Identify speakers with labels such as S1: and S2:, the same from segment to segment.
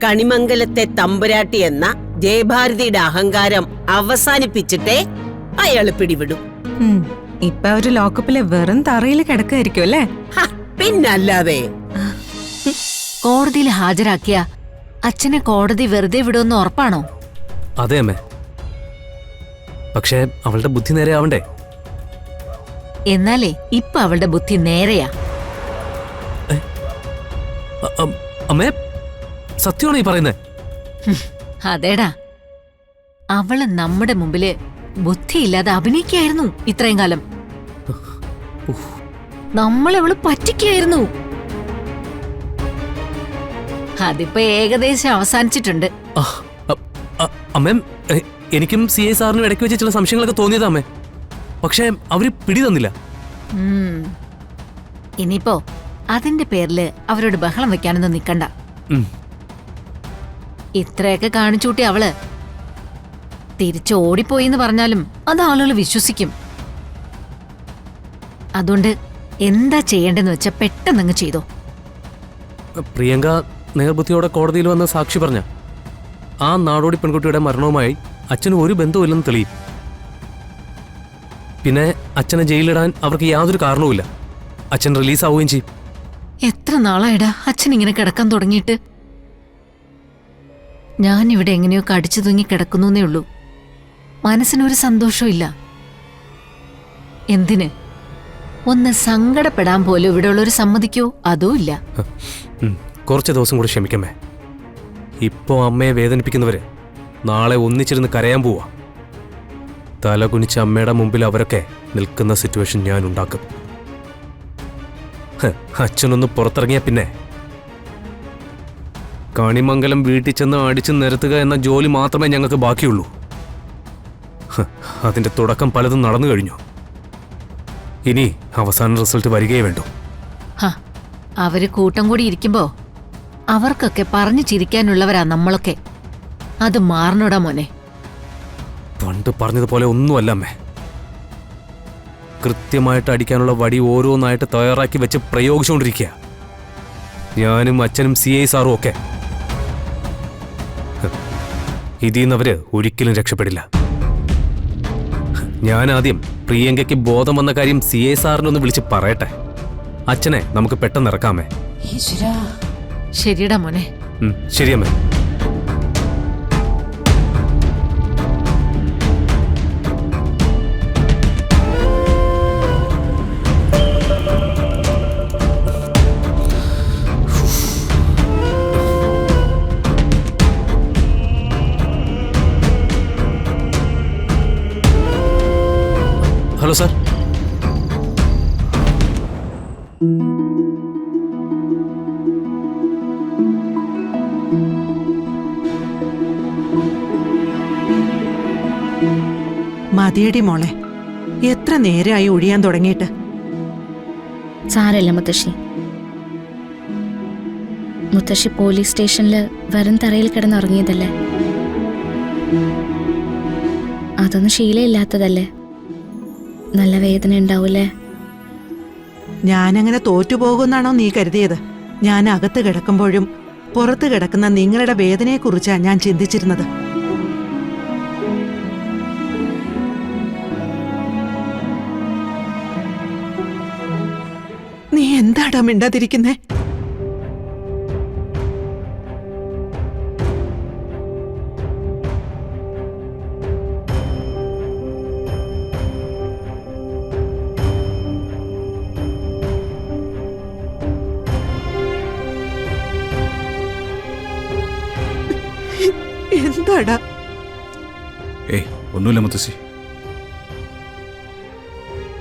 S1: കണിമംഗലത്തെ തമ്പുരാട്ടി എന്ന ജയഭാരതിയുടെ അഹങ്കാരം അവസാനിപ്പിച്ചിട്ടേ അയാള് പിടിവിടും.
S2: ഇപ്പൊ അവര് ലോക്കപ്പിലെ വെറും തറയിൽ കിടക്കായിരിക്കും അല്ലേ?
S1: പിന്നല്ലാതെ.
S3: കോടതിയിൽ ഹാജരാക്കിയ അച്ഛനെ കോടതി വെറുതെ വിടുമെന്ന് ഉറപ്പാണോ?
S4: അതെ അമ്മേ, പക്ഷേ അവളുടെ ബുദ്ധി നേരെ ആവണ്ടേ?
S3: എന്നാലേ ഇപ്പൊ അവളുടെ ബുദ്ധി നേരെയാ.
S4: അമ്മേ, സത്യമാണോ ഈ പറയുന്നേ?
S3: അതേടാ, അവള് നമ്മുടെ മുമ്പില് ബുദ്ധിയില്ലാതെ അഭിനയിക്കായിരുന്നു ഇത്രയും കാലം. നമ്മളവള് പറ്റിക്കായിരുന്നു. അതിപ്പോ ഏകദേശം അവസാനിച്ചിട്ടുണ്ട്.
S4: അമ്മേ, എനിക്കും CI സാറിനും ഇടയ്ക്ക് വെച്ച് ചില സംശയങ്ങളൊക്കെ തോന്നിയതാ അമ്മേ, പക്ഷേ അവര് പിടി തന്നില്ല.
S3: ഇനിയിപ്പോ അതിന്റെ പേരില് അവരോട് ബഹളം വെക്കാനൊന്നും നിക്കണ്ട. ഇത്രയൊക്കെ കാണിച്ചൂട്ടി അവള് തിരിച്ച് ഓടിപ്പോയിന്ന് പറഞ്ഞാലും അത് ആളുകൾ വിശ്വസിക്കും. അതുകൊണ്ട് എന്താ ചെയ്യേണ്ടെന്ന് വെച്ചാ പെട്ടെന്നങ്ങ് ചെയ്തോ.
S4: പ്രിയങ്ക നേർബുദ്ധിയോടെ കോടതിയിൽ വന്ന സാക്ഷി പറഞ്ഞ ആ നാടോടി പെൺകുട്ടിയുടെ മരണവുമായി അച്ഛന് ഒരു ബന്ധവുമില്ലെന്ന് തെളിയും. പിന്നെ അച്ഛനെ ജയിലിലിടാൻ അവർക്ക് യാതൊരു കാരണവുമില്ല. അച്ഛൻ റിലീസാവുകയും ചെയ്യും.
S3: എത്ര നാളായിടാ അച്ഛൻ ഇങ്ങനെ കിടക്കാൻ തുടങ്ങിയിട്ട്? ഞാനിവിടെ എങ്ങനെയോ കടിച്ചു തൂങ്ങി കിടക്കുന്നേ ഉള്ളൂ. മനസ്സിനൊരു സന്തോഷമില്ല. എന്തിന്? ഒന്ന് സങ്കടപ്പെടാൻ പോലും ഇവിടെ ഉള്ളൊരു സമ്മതിക്കോ? അതും ഇല്ല.
S4: കുറച്ച് ദിവസം കൂടി ക്ഷമിക്കമ്മേ. ഇപ്പോ അമ്മയെ വേദനിപ്പിക്കുന്നവര് നാളെ ഒന്നിച്ചിരുന്ന് കരയാൻ പോവാ. തല കുനിച്ച അമ്മയുടെ മുമ്പിൽ അവരൊക്കെ നിൽക്കുന്ന സിറ്റുവേഷൻ ഞാൻ ഉണ്ടാക്കും. അച്ഛനൊന്ന് പുറത്തിറങ്ങിയ പിന്നെ കണിമംഗലം വീട്ടിൽ ചെന്ന് അടിച്ചു നിരത്തുക എന്ന ജോലി മാത്രമേ ഞങ്ങൾക്ക് ബാക്കിയുള്ളൂ. അതിന്റെ തുടക്കം പലതും നടന്നു കഴിഞ്ഞു. ഇനി അവസാന റിസൾട്ട് വരികയേ വേണ്ടു.
S3: അവര് കൂട്ടം കൂടി ഇരിക്കുമ്പോ അവർക്കൊക്കെ പറഞ്ഞു ചിരിക്കാനുള്ളവരാ നമ്മളൊക്കെ. അത് മാറണോടാ മോനെ.
S4: പണ്ട് പറഞ്ഞതുപോലെ ഒന്നുമല്ല അമ്മേ. കൃത്യമായിട്ട് അടിക്കാനുള്ള വടി ഓരോന്നായിട്ട് തയ്യാറാക്കി വെച്ച് പ്രയോഗിച്ചുകൊണ്ടിരിക്കുക. ഞാനും അച്ഛനും CI സാറും ഒക്കെ. ഇതിന്നവര് ഒരിക്കലും രക്ഷപ്പെടില്ല. ഞാൻ ആദ്യം പ്രിയങ്കയ്ക്ക് ബോധം വന്ന കാര്യം CI സാറിനൊന്ന് വിളിച്ച് പറയട്ടെ. അച്ഛനെ നമുക്ക് പെട്ടെന്ന് ഇറക്കാമേ.
S3: ശരിയടാ മോനെ.
S4: ശരിയമ്മേ. Hello sir.
S5: മതിയടി മോളെ, എത്ര നേരമായി ഒഴിയാൻ തുടങ്ങിയിട്ട്.
S6: സാരല്ല മുത്തശ്ശി. മുത്തശ്ശി പോലീസ് സ്റ്റേഷനിൽ വെറും തറയിൽ കിടന്നുറങ്ങിയതല്ലേ? അതൊന്നും ശീലമില്ലാത്തതല്ലേ? നല്ല വേദന ഉണ്ടാവൂലേ?
S5: ഞാനങ്ങനെ തോറ്റുപോകുന്നാണോ നീ കരുതിയത്? ഞാൻ അകത്ത് കിടക്കുമ്പോഴും പുറത്ത് കിടക്കുന്ന നിങ്ങളുടെ വേദനയെക്കുറിച്ചാണ് ഞാൻ ചിന്തിച്ചിരുന്നത്. നീ എന്താടാ മിണ്ടാതിരിക്കുന്നേ? എന്താടാ?
S7: ഒന്നുമില്ല മുത്തശ്ശി.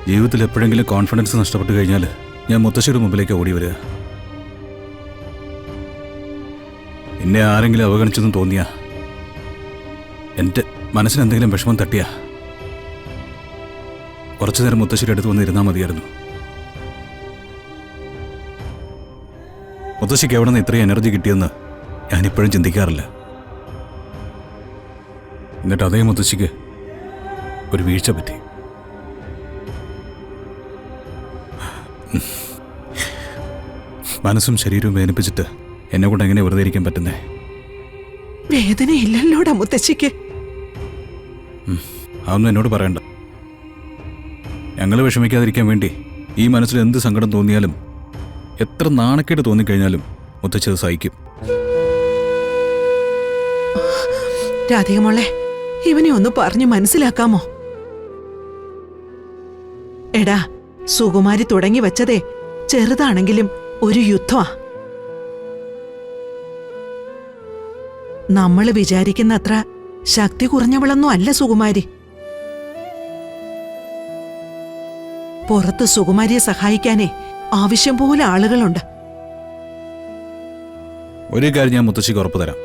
S7: ജീവിതത്തിൽ എപ്പോഴെങ്കിലും കോൺഫിഡൻസ് നഷ്ടപ്പെട്ടു കഴിഞ്ഞാൽ ഞാൻ മുത്തശ്ശിയുടെ മുമ്പിലേക്ക് ഓടി വരിക. എന്നെ ആരെങ്കിലും അവഗണിച്ചെന്ന് തോന്നിയാ, എൻ്റെ മനസ്സിന് എന്തെങ്കിലും വിഷമം തട്ടിയാ, കുറച്ചു നേരം മുത്തശ്ശിയുടെ അടുത്ത് വന്നിരുന്നാൽ മതിയായിരുന്നു. മുത്തശ്ശിക്ക് എവിടെ നിന്ന് ഇത്രയും എനർജി കിട്ടിയെന്ന് ഞാനിപ്പോഴും ചിന്തിക്കാറില്ല. എന്നിട്ട് അതേ മുത്തശ്ശിക്ക് ഒരു വീഴ്ച പറ്റി. മനസ്സും ശരീരവും വേദനിപ്പിച്ചിട്ട് എന്നെ കൊണ്ട് എങ്ങനെ വെറുതെ ഇരിക്കാൻ പറ്റുന്നേ?
S5: വേദനയില്ലല്ലോടാ മുത്തശ്ശിക്ക്.
S7: അതൊന്നും എന്നോട് പറയണ്ട. ഞങ്ങൾ വിഷമിക്കാതിരിക്കാൻ വേണ്ടി ഈ മനസ്സിൽ എന്ത് സങ്കടം തോന്നിയാലും എത്ര നാണക്കേട് തോന്നിക്കഴിഞ്ഞാലും മുത്തച്ഛി അത് സഹിക്കും.
S5: രാധികമോളെ, ഇവനെ ഒന്ന് പറഞ്ഞു മനസ്സിലാക്കാമോ? എടാ, സുകുമാരി തുടങ്ങി വച്ചതേ ചെറുതാണെങ്കിലും ഒരു യുദ്ധമാ. നമ്മൾ വിചാരിക്കുന്ന അത്ര ശക്തി കുറഞ്ഞവളൊന്നും അല്ല സുകുമാരി. പുറത്ത് സുകുമാരിയെ സഹായിക്കാനേ ആവശ്യം പോലെ ആളുകളുണ്ട്.
S7: ഒരു കാര്യം ഞാൻ മുത്തശ്ശിക്ക് ഉറപ്പ് തരാം.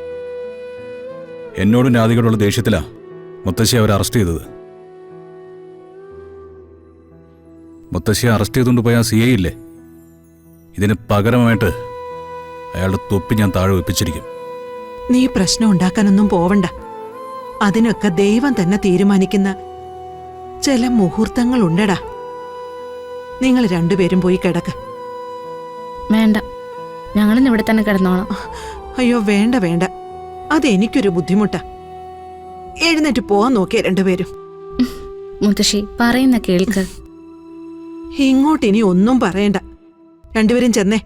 S7: എന്നോടും രാധികയോടുള്ള ദേഷ്യത്തിലാ മുത്തശ്ശി അവരെ അറസ്റ്റ് ചെയ്തത്. മുത്തശ്ശിയെ അറസ്റ്റ് ചെയ്തുകൊണ്ട് പോയ CI ഇല്ലേ, ഇതിന് പകരമായിട്ട് അയാളുടെ തൊപ്പി ഞാൻ താഴെ വെപ്പിച്ചിരിക്കും.
S5: നീ പ്രശ്നം ഉണ്ടാക്കാനൊന്നും പോവണ്ട. അതിനൊക്കെ ദൈവം തന്നെ തീരുമാനിക്കുന്ന ചില മുഹൂർത്തങ്ങളുണ്ടടാ. നിങ്ങൾ രണ്ടുപേരും പോയി കിടക്ക്.
S6: വേണ്ട, ഞങ്ങളിന്ന് ഇവിടെ തന്നെ കിടന്നോളാം.
S5: അയ്യോ വേണ്ട വേണ്ട, അതെനിക്കൊരു ബുദ്ധിമുട്ടാ. എഴുന്നേറ്റ് പോവാൻ നോക്കിയ രണ്ടുപേരും.
S6: മുത്തശ്ശി പറയുന്ന കേൾക്ക്.
S5: ഇങ്ങോട്ടിനി ഒന്നും പറയണ്ട. രണ്ടുപേരും ചെന്നേ.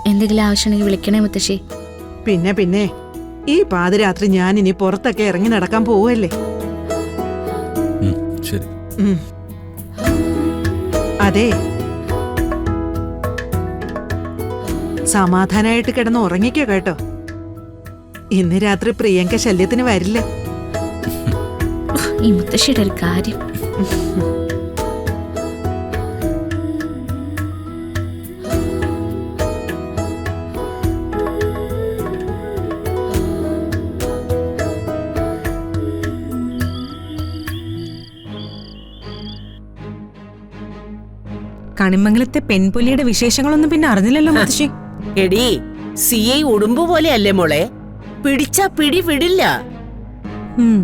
S6: എന്തെങ്കിലും ആവശ്യമുണ്ടെങ്കിൽ വിളിക്കണേ മുത്തശ്ശി.
S5: പിന്നെ ഈ പാതിരാത്രി ഞാൻ ഇനി പുറത്തൊക്കെ ഇറങ്ങി നടക്കാൻ പോവല്ലേ.
S7: ശരി.
S5: അതെ, സമാധാനായിട്ട് കിടന്ന് ഉറങ്ങിക്കോ കേട്ടോ. ഇന്ന് രാത്രി പ്രിയങ്ക ശല്യത്തിന് വരില്ല.
S6: ഈ മുത്തശ്ശിയുടെ ഒരു കാര്യം.
S2: കണിമംഗലത്തെ പെൺപുലിയുടെ വിശേഷങ്ങളൊന്നും പിന്നെ അറിഞ്ഞില്ലല്ലോ മുത്തശ്ശി.
S1: എടി, CI ഉടുമ്പ് പോലെയല്ലേ മോളെ, പിടിച്ചാ പിടി വിടില്ല.
S2: ഉം.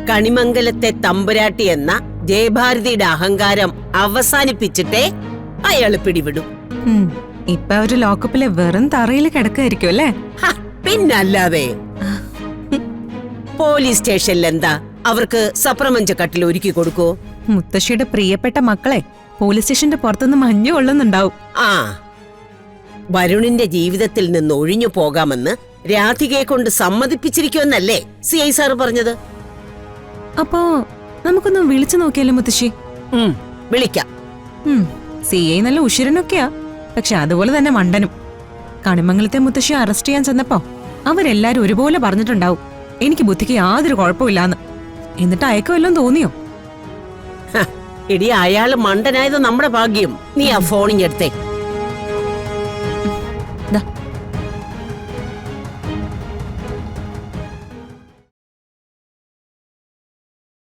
S1: കണിമംഗലത്തെ തമ്പുരാട്ടി എന്ന ജയഭാരതിയുടെ അഹങ്കാരം അവസാനിപ്പിച്ചിട്ടേ അയാള് പിടിവിടും.
S2: ഉം. ഇപ്പൊ അവര് ലോക്കപ്പിലെ വെറും തറയിൽ കിടക്കായിരിക്കും അല്ലേ?
S1: ഹ, പിന്നല്ലാതെ. പോലീസ് സ്റ്റേഷനിൽ എന്താ അവർക്ക് സപ്രമഞ്ച കട്ടിൽ ഒരുക്കി കൊടുക്കോ?
S2: മുത്തശ്ശിയുടെ പ്രിയപ്പെട്ട മക്കളെ പോലീസ് സ്റ്റേഷന്റെ പുറത്തുനിന്ന് മഞ്ഞു കൊള്ളുന്നുണ്ടാവും.
S1: ആ, വരുണിന്റെ ജീവിതത്തിൽ നിന്ന് ഒഴിഞ്ഞു പോകാമെന്ന് രാധികയെ കൊണ്ട് സമ്മതിപ്പിച്ചിരിക്കുമെന്നല്ലേ CI സാർ പറഞ്ഞത്?
S2: അപ്പോ നമുക്കൊന്ന് വിളിച്ചു നോക്കിയാലോ മുത്തശ്ശി?
S1: വിളിക്കാം.
S2: CI നല്ല ഉശിരനൊക്കെയാ, പക്ഷെ അതുപോലെ തന്നെ മണ്ടനും. കണിമംഗലത്തെ മുത്തശ്ശി അറസ്റ്റ് ചെയ്യാൻ ചെന്നപ്പോ അവരെല്ലാരും ഒരുപോലെ പറഞ്ഞിട്ടുണ്ടാവും എനിക്ക് ബുദ്ധിക്ക് യാതൊരു കുഴപ്പമില്ലാന്ന്. എന്നിട്ട് അയക്കുമല്ലോ തോന്നിയോ?
S1: എടി, അയാള് മണ്ടനായത് നമ്മുടെ ഭാഗ്യം. നീ ആ ഫോണിങ് എടുത്തേ.
S2: ദാ